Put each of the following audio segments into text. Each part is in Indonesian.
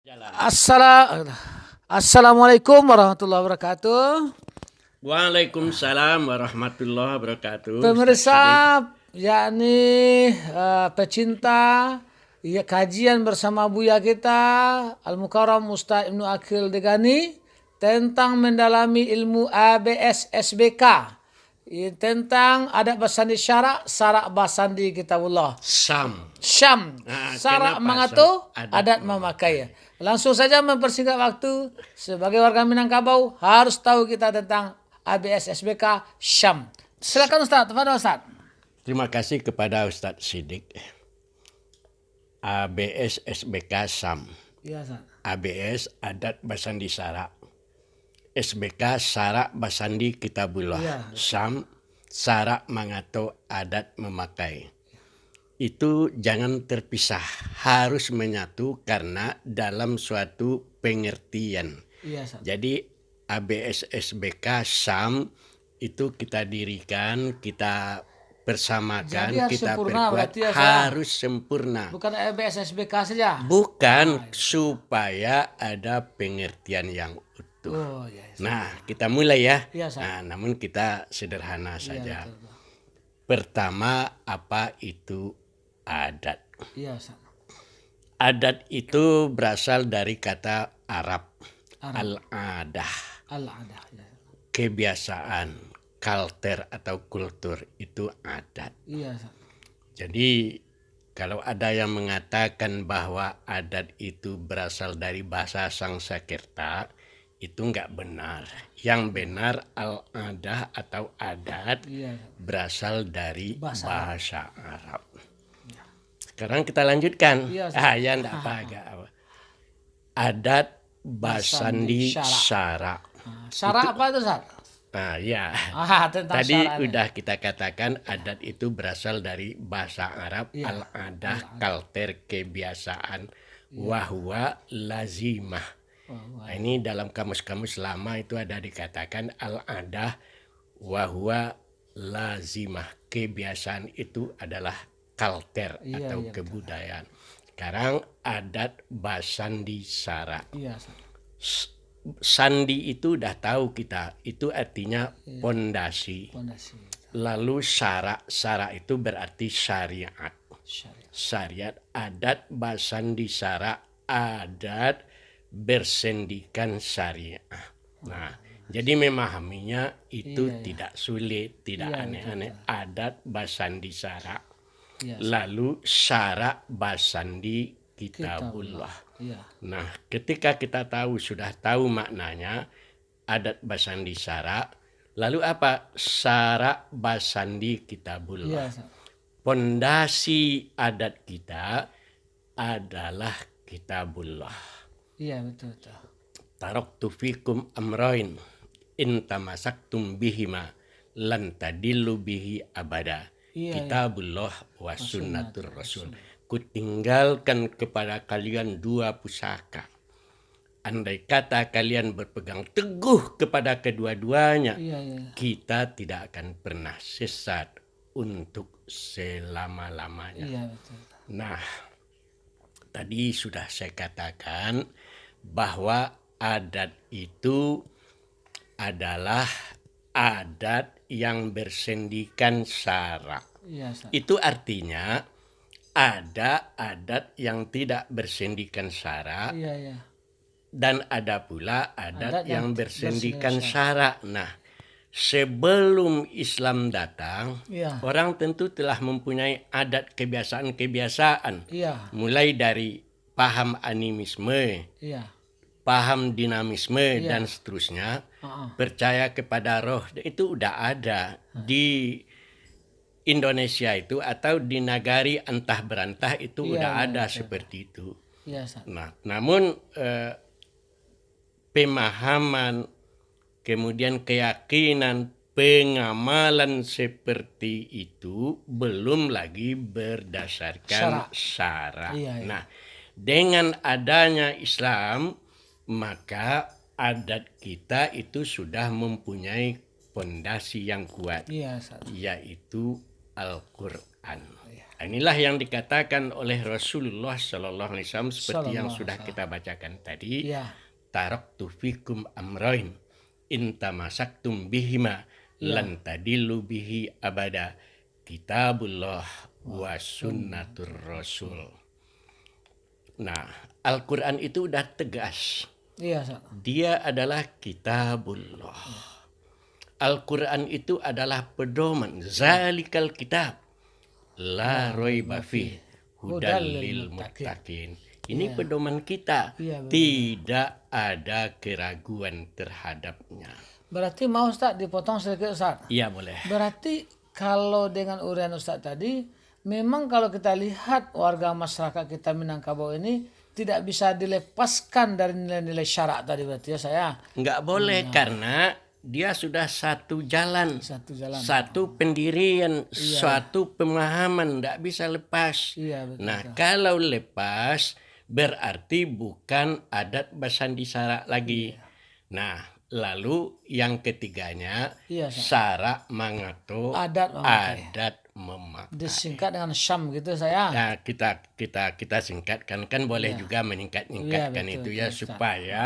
Jalan. Assalamualaikum warahmatullahi wabarakatuh. Waalaikumsalam warahmatullahi wabarakatuh. Ustaz Pemirsa, Siddiq. yakni pecinta ya, kajian bersama Buya kita Al-Mukarram Ustaz Ibnu Akil Degani tentang mendalami ilmu ABS SBK tentang adat basandi syarak basandi kitabullah. Sam. Syam, syarak Kenapa mengatur, Sam? adat memakai. Langsung saja mempersingkat waktu, sebagai warga Minangkabau harus tahu kita tentang ABS SBK Syam. Silakan Ustaz, tafadhol Ustaz. Terima kasih kepada Ustaz Siddiq. ABS SBK Sam. Iya Ustaz. ABS adat basandi syarak. SBK syarak basandi kitabullah. Iya. Sam syarak mengatur adat memakai. Itu jangan terpisah, harus menyatu karena dalam suatu pengertian. Iya Ustaz. Jadi ABS SBK SAM itu kita dirikan, kita persamakan, Jadi harus kita sempurna perkuat, berarti ya, Ustaz? harus sempurna. Bukan ABS SBK saja. Bukan supaya ada pengertian yang utuh. Oh iya. Ustaz. Nah, kita mulai ya. Iya, Ustaz. Nah, namun kita sederhana saja. Betul. Pertama, apa itu adat? Iya Ustaz. Adat itu berasal dari kata Arab. Al-adah, Al-adah. Ya. kebiasaan, kalter atau kultur itu adat. Iya Ustaz. Jadi kalau ada yang mengatakan bahwa adat itu berasal dari bahasa Sanskerta, itu enggak benar. Yang benar al-adah atau adat Iya. berasal dari Bahasa bahasa Arab. Sekarang kita lanjutkan. Iya, Ya enggak apa. Adat basandi syarak. Syarak apa itu Ustaz? Nah, ya. Tentang Tadi syarak ini. udah kita katakan adat itu berasal dari bahasa Arab, Iya. al-adah, kalter, kebiasaan, wahwa lazimah. Nah, ini dalam kamus-kamus lama itu ada dikatakan al-adah, wahwa lazimah. Kebiasaan itu adalah kalter atau kebudayaan. Sekarang adat basandi syarak. Iya Ustaz. Sandi itu udah tahu kita, itu artinya pondasi. Fondasi Lalu syarak itu berarti syariat. syariat. Syariat, adat basandi syarak, adat bersendikan syariah. Nah, jadi memahaminya itu tidak sulit, tidak aneh-aneh. Adat basandi syarak, Iya. lalu syarak basandi kitabullah. Iya. Nah, ketika kita sudah tahu maknanya, adat basandi syarak, lalu apa? Syarak basandi kitabullah. Iya Ustaz. Pondasi adat kita adalah kitabullah. Iya betul. Taraktu fikum amroin, in tamasaktum bihima, lan tadillu bihi abada. Iya. Kitabullah wa sunnatur rasul. Kutinggalkan kepada kalian dua pusaka. Andai kata kalian berpegang teguh kepada kedua-duanya, Iya. kita tidak akan pernah sesat untuk selama-lamanya. Iya betul. Nah, tadi sudah saya katakan bahwa adat itu adalah adat yang bersendikan syarak. Iya Ustaz. Itu artinya ada adat yang tidak bersendikan syarak Iya. dan ada pula adat yang bersendikan bersendikan syarak. Nah, sebelum Islam datang, Iya. orang tentu telah mempunyai adat kebiasaan-kebiasaan. Iya. Mulai dari paham animisme, Iya. paham dinamisme dan seterusnya. Percaya kepada roh, itu udah ada di Indonesia itu atau di nagari entah berantah itu udah ada seperti itu. Iya Ustaz. Nah, namun pemahaman, kemudian keyakinan, pengamalan seperti itu belum lagi berdasarkan syarak. Iya. Nah, dengan adanya Islam, maka adat kita itu sudah mempunyai fondasi yang kuat, Iya Ustaz. yaitu Al-Quran. Inilah yang dikatakan oleh Rasulullah Sallallahu Alaihi Wasallam seperti yang Sallallahu sudah alaihi kita bacakan tadi. Ya. Taraktu fikum amrain intamasaktum bihima lan tadillu bihi abada kitabullah wa sunnatur rasul. Nah, Al-Quran itu udah tegas. Iya, Ustaz. Dia adalah kitabullah. Al-Quran itu adalah pedoman. Zalikal kitab la raiba fih hudal lil muttaqin. Ini pedoman kita. Iya, betul. Tidak ada keraguan terhadapnya. Berarti mau Ustaz dipotong sedikit Ustaz. Iya, boleh. Berarti kalau dengan uraian Ustaz tadi, memang kalau kita lihat warga masyarakat kita Minangkabau ini tidak bisa dilepaskan dari nilai-nilai syarak tadi berarti ya saya. Nggak boleh karena dia sudah satu jalan. Satu jalan. Satu pendirian, suatu pemahaman, tidak bisa lepas. Iya, betul. Nah, kalau lepas berarti bukan adat Basandi Sara lagi. Nah, lalu yang ketiganya Iya, Sara Mangato Adat memakai. adat memakai. Disingkat dengan Syam gitu saya. Nah, kita singkatkan kan boleh juga menyingkatkan Iya, itu betul, ya Ustaz. supaya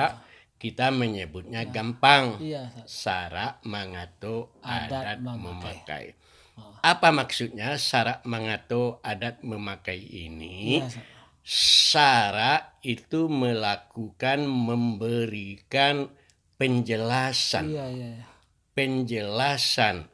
kita menyebutnya gampang. Iya, Ustaz. Sara Mangato adat memakai. Apa maksudnya Sara Mangato adat memakai ini? Iya, Ustaz. Sara itu melakukan memberikan penjelasan. Iya, iya, iya. Penjelasan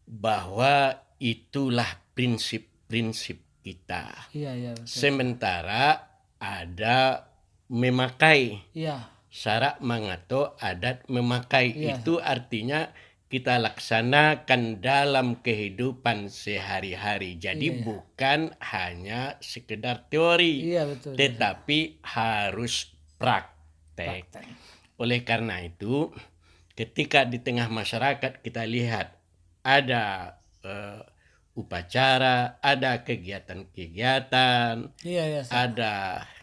bahwa itulah prinsip-prinsip kita. Iya, iya, betul. Sementara ada memakai. Iya. Sara Mangato adat memakai. Iya. Itu artinya kita laksanakan dalam kehidupan sehari-hari. Jadi bukan hanya sekedar teori, Iya, betul. tetapi harus praktek. Oleh karena itu, ketika di tengah masyarakat kita lihat ada upacara, ada kegiatan-kegiatan, Iya, iya, Ustaz. ada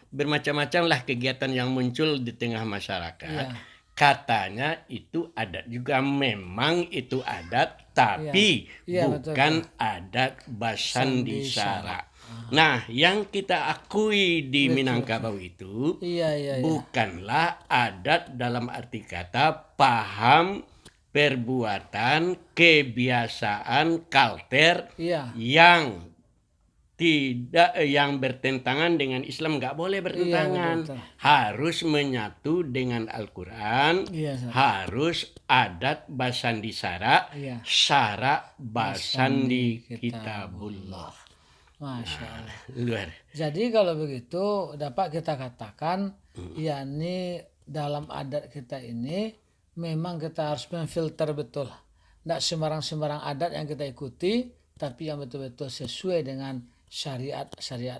bermacam-macam lah kegiatan yang muncul di tengah masyarakat. Iya. Katanya itu adat juga, memang itu adat, tapi Iya, bukan adat Basandi Sara. Nah, yang kita akui di Minangkabau itu Iya, iya, iya. bukanlah adat dalam arti kata paham, perbuatan, kebiasaan, kalter Iya. yang tidak yang bertentangan dengan Islam, nggak boleh bertentangan. betul. Harus menyatu dengan Al-Quran. Iya, Ustaz. Harus adat Basandi Sara, Iya. Sara Basandi Kitabullah. Masya Allah. Luar. Jadi kalau begitu dapat kita katakan, yakni dalam adat kita ini memang kita harus memfilter betul. Tidak sembarang-sembarang adat yang kita ikuti, tapi yang betul-betul sesuai dengan syariat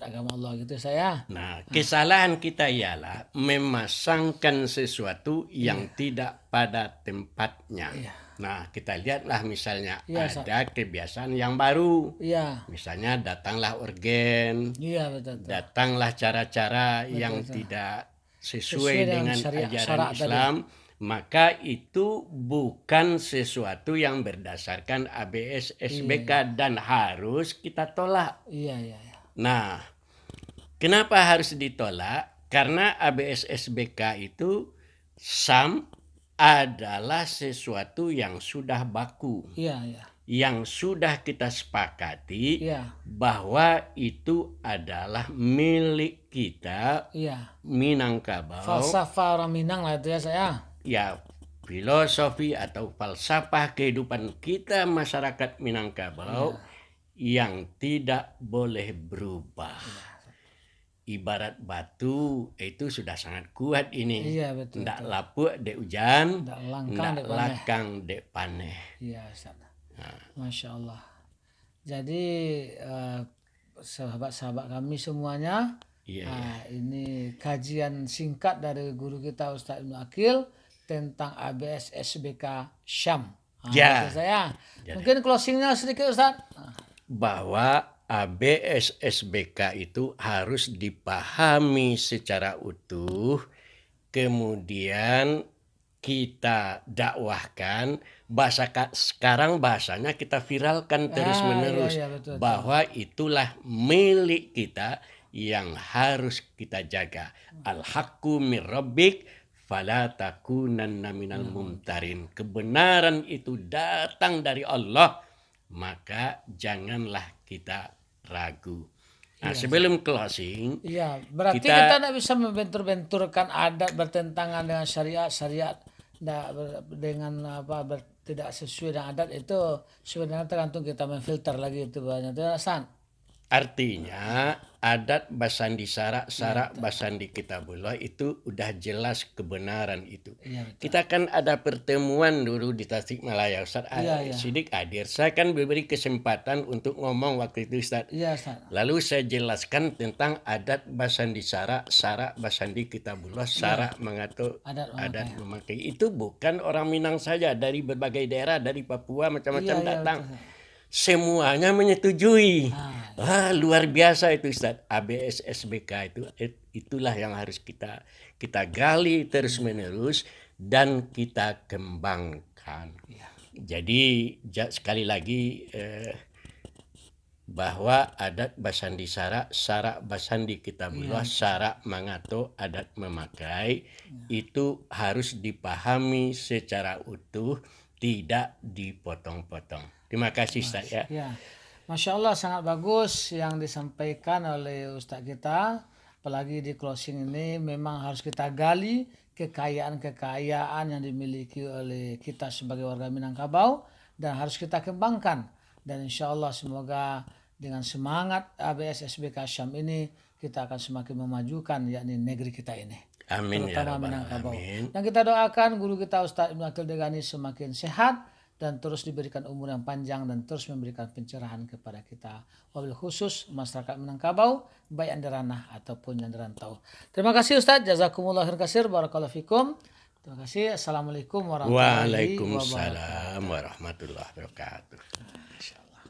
agama Allah gitu saya. Nah, kesalahan kita ialah memasangkan sesuatu yang tidak pada tempatnya. Nah, kita lihatlah misalnya ada kebiasaan yang baru. Iya. Misalnya datanglah organ, Iya, betul. datanglah cara-cara yang tidak sesuai dengan ajaran Islam, maka itu bukan sesuatu yang berdasarkan ABS SBK dan harus kita tolak. Iya, iya. Nah, kenapa harus ditolak? Karena ABS SBK itu SAM adalah sesuatu yang sudah baku. Iya, iya. Yang sudah kita sepakati Iya. bahwa itu adalah milik kita, Iya. Minangkabau. Falsafah orang Minang lah itu ya saya. Ya, filosofi atau falsafah kehidupan kita masyarakat Minangkabau yang tidak boleh berubah. Ibarat batu itu sudah sangat kuat ini. Iya, betul. Ndak lapuk dek hujan, Ndak ndak lakang dek paneh. Iya, Ustaz. Masya Allah. Jadi sahabat-sahabat kami semuanya, ini kajian singkat dari guru kita Ustaz Ibnu Akil tentang ABS SBK Syam. Ya. Saya. Mungkin closingnya sedikit Ustaz. Bahwa ABS SBK itu harus dipahami secara utuh, kemudian kita dakwahkan, sekarang bahasanya kita viralkan terus-menerus, betul. bahwa itulah milik kita yang harus kita jaga. Al-haqqu mir rabbik fala takunanna minal mumtarin. Kebenaran itu datang dari Allah, maka janganlah kita ragu. Nah, sebelum closing, Iya, berarti kita tidak bisa membentur-benturkan adat bertentangan dengan syariat dengan tidak sesuai dengan adat, itu sebenarnya tergantung kita memfilter lagi itu banyak itu San. artinya adat basandi syarak basandi kitabullah itu udah jelas kebenaran itu. Iya, betul. Kita kan ada pertemuan dulu di Tasikmalaya, Ustaz. Sidik hadir. Saya kan diberi kesempatan untuk ngomong waktu itu, Ustaz. Iya, Ustaz. Lalu saya jelaskan tentang adat basandi syarak basandi kitabullah, syarak mengatur adat memakai. Itu bukan orang Minang saja, dari berbagai daerah, dari Papua macam-macam datang. Betul. Semuanya menyetujui. Luar biasa itu, Ustaz. ABS SBK itulah yang harus kita gali terus menerus dan kita kembangkan. Jadi sekali lagi bahwa adat basandi syarak basandi kitabullah, syarak mengatur adat memakai, itu harus dipahami secara utuh, tidak dipotong-potong. Terima kasih, Ustaz ya. Masya Allah, sangat bagus yang disampaikan oleh Ustaz kita. Apalagi di closing ini memang harus kita gali kekayaan yang dimiliki oleh kita sebagai warga Minangkabau dan harus kita kembangkan. Dan insya Allah semoga dengan semangat ABS SBK Syam ini kita akan semakin memajukan yakni negeri kita ini. Amin ya Terutama rabbal Minangkabau. alamin. Dan kita doakan guru kita Ustaz Ibnu Akil Degani semakin sehat dan terus diberikan umur yang panjang dan terus memberikan pencerahan kepada kita, wabil khusus masyarakat Minangkabau, baik yang di ranah ataupun yang di rantau. Terima kasih Ustaz, jazakumullah khairan katsir, barakallahu fikum. Terima kasih. Assalamualaikum warahmatullahi wabarakatuh. Waalaikumsalam warahmatullahi wabarakatuh. Insyaallah.